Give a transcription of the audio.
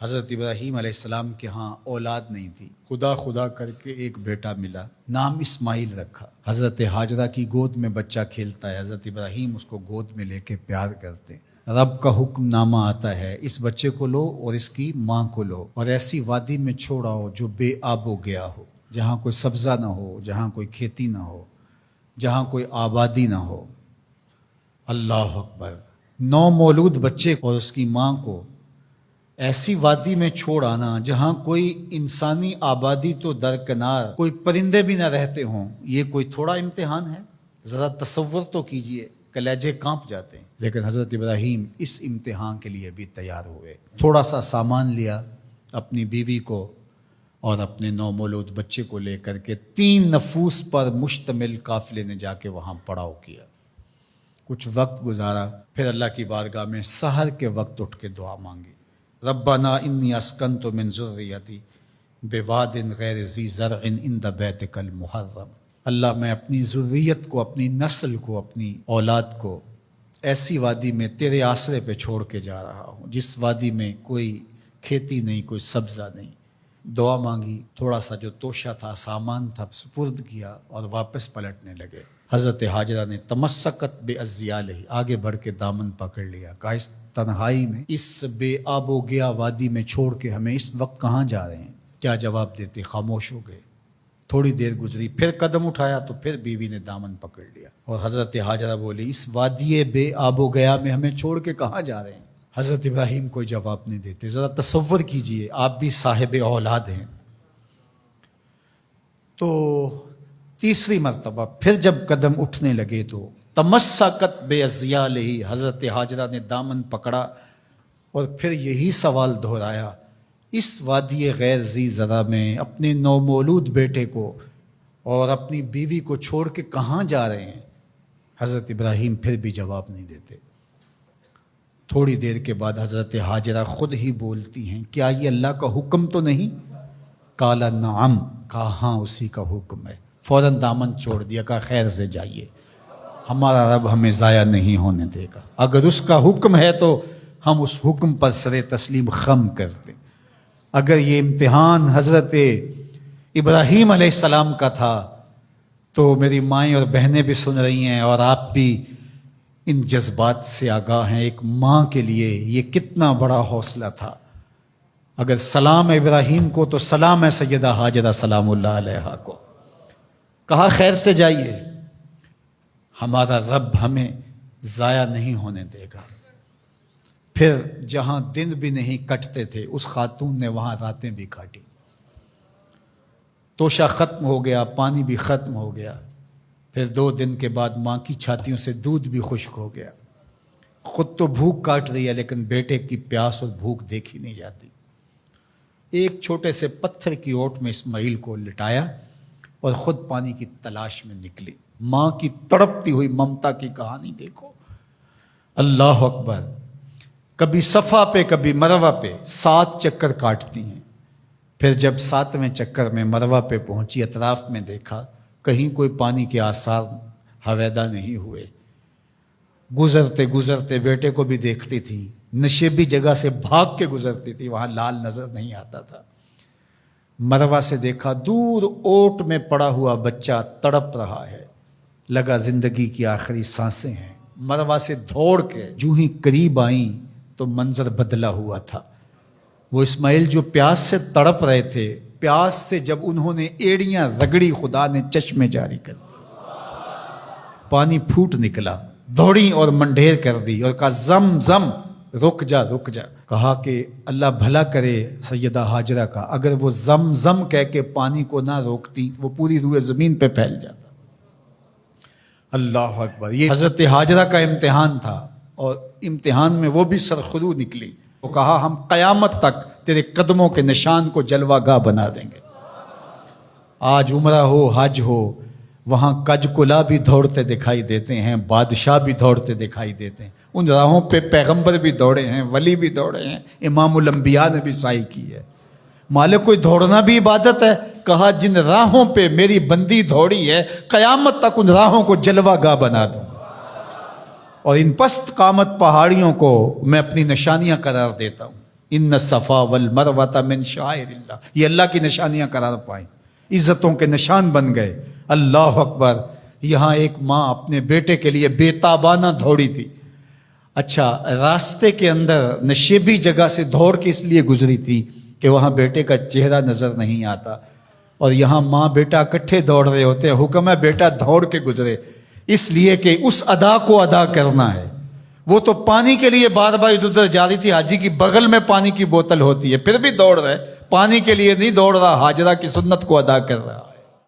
حضرت ابراہیم علیہ السلام کے ہاں اولاد نہیں تھی، خدا خدا کر کے ایک بیٹا ملا، نام اسماعیل رکھا۔ حضرت ہاجرہ کی گود میں بچہ کھیلتا ہے، حضرت ابراہیم اس کو گود میں لے کے پیار کرتے ہیں۔ رب کا حکم نامہ آتا ہے، اس بچے کو لو اور اس کی ماں کو لو اور ایسی وادی میں چھوڑاؤ جو بے آب و گیا ہو، جہاں کوئی سبزہ نہ ہو، جہاں کوئی کھیتی نہ ہو، جہاں کوئی آبادی نہ ہو۔ اللہ اکبر! نومولود بچے اور اس کی ماں کو ایسی وادی میں چھوڑ آنا جہاں کوئی انسانی آبادی تو درکنار، کوئی پرندے بھی نہ رہتے ہوں، یہ کوئی تھوڑا امتحان ہے؟ ذرا تصور تو کیجئے، کلیجے کانپ جاتے ہیں۔ لیکن حضرت ابراہیم اس امتحان کے لیے بھی تیار ہوئے۔ تھوڑا سا سامان لیا، اپنی بیوی کو اور اپنے نومولود بچے کو لے کر کے 3 نفوس پر مشتمل قافلے نے جا کے وہاں پڑاؤ کیا۔ کچھ وقت گزارا، پھر اللہ کی بارگاہ میں سحر کے وقت اٹھ کے دعا مانگی، ربنا انی اسکنت من ذریتی بواد غیر ذی زرع عند بیتک المحرم۔ اللہ، میں اپنی ذریت کو، اپنی نسل کو، اپنی اولاد کو ایسی وادی میں تیرے آسرے پہ چھوڑ کے جا رہا ہوں جس وادی میں کوئی کھیتی نہیں، کوئی سبزہ نہیں۔ دعا مانگی، تھوڑا سا جو توشہ تھا، سامان تھا، سپرد کیا اور واپس پلٹنے لگے۔ حضرت ہاجرہ نے تمسکت بعضیالہ، آگے بڑھ کے دامن پکڑ لیا، کہا اس تنہائی میں، اس بے آب و گیا وادی میں چھوڑ کے ہمیں اس وقت کہاں جا رہے ہیں؟ کیا جواب دیتے؟ خاموش ہو گئے۔ تھوڑی دیر گزری، پھر قدم اٹھایا تو پھر بیوی نے دامن پکڑ لیا اور حضرت ہاجرہ بولی، اس وادی بے آب و گیا میں ہمیں چھوڑ کے کہاں جا رہے ہیں؟ حضرت ابراہیم کوئی جواب نہیں دیتے۔ ذرا تصور کیجئے، آپ بھی صاحب اولاد ہیں۔ تو تیسری مرتبہ پھر جب قدم اٹھنے لگے تو تمسکت بعضیالہ، حضرت ہاجرہ نے دامن پکڑا اور پھر یہی سوال دہرایا، اس وادی غیر ذی زرع میں اپنے نومولود بیٹے کو اور اپنی بیوی کو چھوڑ کے کہاں جا رہے ہیں؟ حضرت ابراہیم پھر بھی جواب نہیں دیتے۔ تھوڑی دیر کے بعد حضرت ہاجرہ خود ہی بولتی ہیں، کیا یہ اللہ کا حکم تو نہیں؟ قال نعم، کہا ہاں اسی کا حکم ہے۔ فوراً دامن چھوڑ دیا، کہا خیر سے جائیے، ہمارا رب ہمیں ضائع نہیں ہونے دے گا، اگر اس کا حکم ہے تو ہم اس حکم پر سر تسلیم خم کر دیں۔ اگر یہ امتحان حضرت ابراہیم علیہ السلام کا تھا تو میری مائیں اور بہنیں بھی سن رہی ہیں اور آپ بھی ان جذبات سے آگاہ ہیں۔ ایک ماں کے لیے یہ کتنا بڑا حوصلہ تھا۔ اگر سلام ابراہیم کو تو سلام ہے سیدہ ہاجرہ سلام اللہ علیہا کو۔ کہا خیر سے جائیے، ہمارا رب ہمیں ضائع نہیں ہونے دے گا۔ پھر جہاں دن بھی نہیں کٹتے تھے اس خاتون نے وہاں راتیں بھی کاٹی۔ توشہ ختم ہو گیا، پانی بھی ختم ہو گیا۔ پھر 2 دن کے بعد ماں کی چھاتیوں سے دودھ بھی خشک ہو گیا۔ خود تو بھوک کاٹ رہی ہے لیکن بیٹے کی پیاس اور بھوک دیکھی نہیں جاتی۔ ایک چھوٹے سے پتھر کی اوٹ میں اسماعیل کو لٹایا اور خود پانی کی تلاش میں نکلی۔ ماں کی تڑپتی ہوئی ممتا کی کہانی دیکھو۔ اللہ اکبر! کبھی صفا پہ کبھی مروہ پہ 7 چکر کاٹتی ہیں۔ پھر جب 7ویں چکر میں مروہ پہ پہنچی، اطراف میں دیکھا، کہیں کوئی پانی کے آثار ہویدا نہیں ہوئے۔ گزرتے گزرتے بیٹے کو بھی دیکھتی تھی، نشیبی جگہ سے بھاگ کے گزرتی تھی، وہاں لال نظر نہیں آتا تھا۔ مروہ سے دیکھا، دور اوٹ میں پڑا ہوا بچہ تڑپ رہا ہے، لگا زندگی کی آخری سانسیں ہیں۔ مروہ سے دوڑ کے جو ہی قریب آئیں تو منظر بدلا ہوا تھا۔ وہ اسماعیل جو پیاس سے تڑپ رہے تھے، پیاس سے جب انہوں نے ایڑیاں رگڑی، خدا نے چشمے جاری کر دی، پانی پھوٹ نکلا۔ دوڑی اور منڈھیر کر دی اور کہا زم زم، رک جا رک جا۔ کہا کہ اللہ بھلا کرے سیدہ ہاجرہ کا، اگر وہ زم زم کہہ کے پانی کو نہ روکتی وہ پوری روئے زمین پہ پھیل جاتا۔ اللہ اکبر! یہ حضرت ہاجرہ کا امتحان تھا اور امتحان میں وہ بھی سرخرو نکلی۔ وہ کہا ہم قیامت تک تیرے قدموں کے نشان کو جلوہ گاہ بنا دیں گے۔ آج عمرہ ہو، حج ہو، وہاں کج کلا بھی دوڑتے دکھائی دیتے ہیں، بادشاہ بھی دوڑتے دکھائی دیتے ہیں۔ ان راہوں پہ پیغمبر بھی دوڑے ہیں، ولی بھی دوڑے ہیں، امام الانبیاء نے بھی سعی کی ہے۔ مالک کوئی دوڑنا بھی عبادت ہے؟ کہا جن راہوں پہ میری بندی دوڑی ہے قیامت تک ان راہوں کو جلوہ گاہ بنا دوں گا، اور ان پست قامت پہاڑیوں کو میں اپنی نشانیاں قرار دیتا ہوں۔ ان الصفا والمروۃ من شعائر اللہ، یہ اللہ کی نشانیاں قرار پائیں، عزتوں کے نشان بن گئے۔ اللہ اکبر۔ یہاں ایک ماں اپنے بیٹے کے لیے بے تابانہ دوڑی تھی۔ اچھا، راستے کے اندر نشیبی جگہ سے دوڑ کے اس لیے گزری تھی کہ وہاں بیٹے کا چہرہ نظر نہیں آتا، اور یہاں ماں بیٹا اکٹھے دوڑ رہے ہوتے ہیں، حکم ہے بیٹا دوڑ کے گزرے، اس لیے کہ اس ادا کو ادا کرنا ہے۔ وہ تو پانی کے لیے بار بار ادھر ادھر جا رہی تھی، حاجی کی بغل میں پانی کی بوتل ہوتی ہے، پھر بھی دوڑ رہے، پانی کے لیے نہیں دوڑ رہا، حاجرہ کی سنت کو ادا کر رہا۔